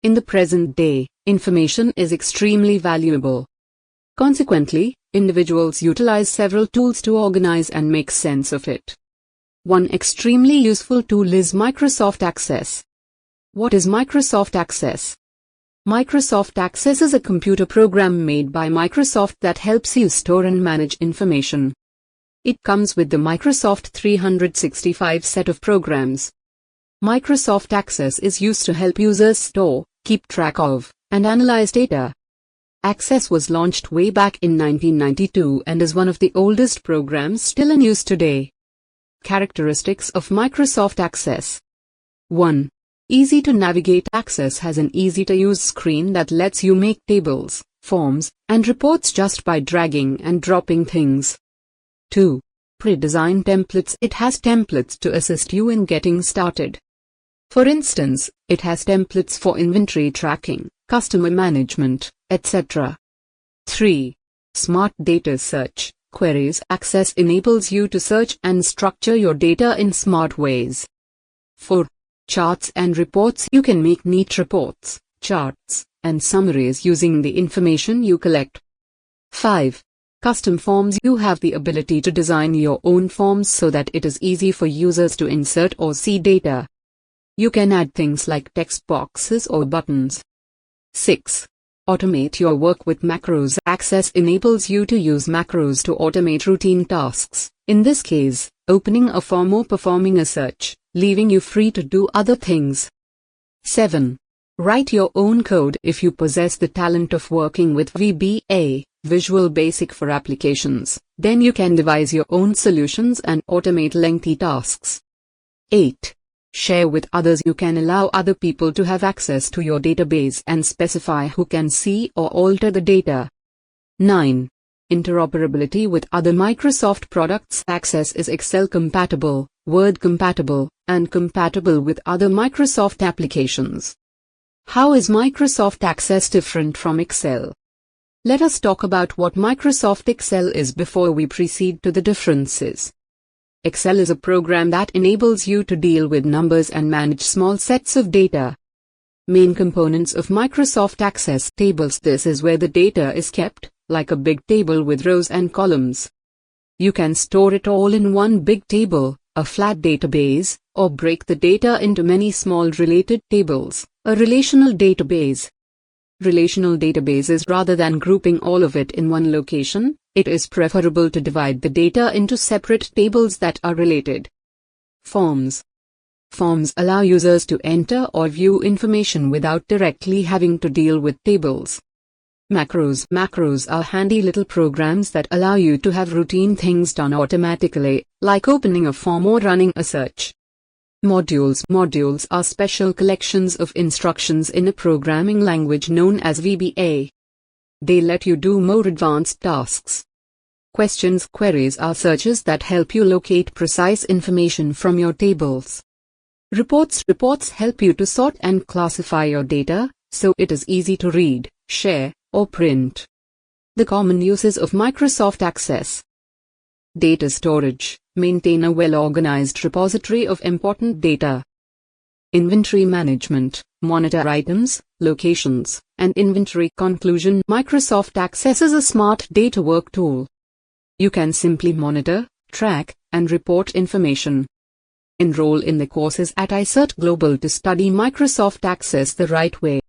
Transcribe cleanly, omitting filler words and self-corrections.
In the present day, information is extremely valuable. Consequently, individuals utilize several tools to organize and make sense of it. One extremely useful tool is Microsoft Access. What is Microsoft Access? Microsoft Access is a computer program made by Microsoft that helps you store and manage information. It comes with the Microsoft 365 set of programs. Microsoft Access is used to help users store, keep track of, and analyze data. Access was launched way back in 1992 and is one of the oldest programs still in use today. Characteristics of Microsoft Access. 1. Easy to navigate. Access has an easy-to-use screen that lets you make tables, forms, and reports just by dragging and dropping things. 2. Pre-designed templates. It has templates to assist you in getting started. For instance, it has templates for inventory tracking, customer management, etc. 3. Smart data search queries. Access enables you to search and structure your data in smart ways. 4. Charts and reports. You can make neat reports, charts, and summaries using the information you collect. 5. Custom forms. You have the ability to design your own forms so that it is easy for users to insert or see data. You can add things like text boxes or buttons. 6. Automate your work with macros. Access enables you to use macros to automate routine tasks, in this case, opening a form or performing a search, leaving you free to do other things. 7. Write your own code. If you possess the talent of working with VBA, Visual Basic for applications, then you can devise your own solutions and automate lengthy tasks. 8. Share with others. You can allow other people to have access to your database and specify who can see or alter the data. 9. Interoperability with other Microsoft products. Access is Excel compatible, Word compatible, and compatible with other Microsoft applications. How is Microsoft Access different from Excel? Let us talk about what Microsoft Excel is before we proceed to the differences. Excel is a program that enables you to deal with numbers and manage small sets of data. Main components of Microsoft Access. Tables. This is where the data is kept, like a big table with rows and columns. You can store it all in one big table, a flat database, or break the data into many small related tables, a relational database. Relational databases. Rather than grouping all of it in one location, it is preferable to divide the data into separate tables that are related. Forms. Forms allow users to enter or view information without directly having to deal with tables. Macros. Macros are handy little programs that allow you to have routine things done automatically, like opening a form or running a search. Modules. Modules are special collections of instructions in a programming language known as VBA. They let you do more advanced tasks. Questions. Queries are searches that help you locate precise information from your tables. Reports. Reports help you to sort and classify your data, so it is easy to read, share, or print. The common uses of Microsoft Access. Data storage. Maintain a well-organized repository of important data. Inventory management. Monitor items, locations, and inventory. Conclusion. Microsoft Access is a smart data work tool. You can simply monitor, track, and report information. Enroll in the courses at iCertGlobal to study Microsoft Access the right way.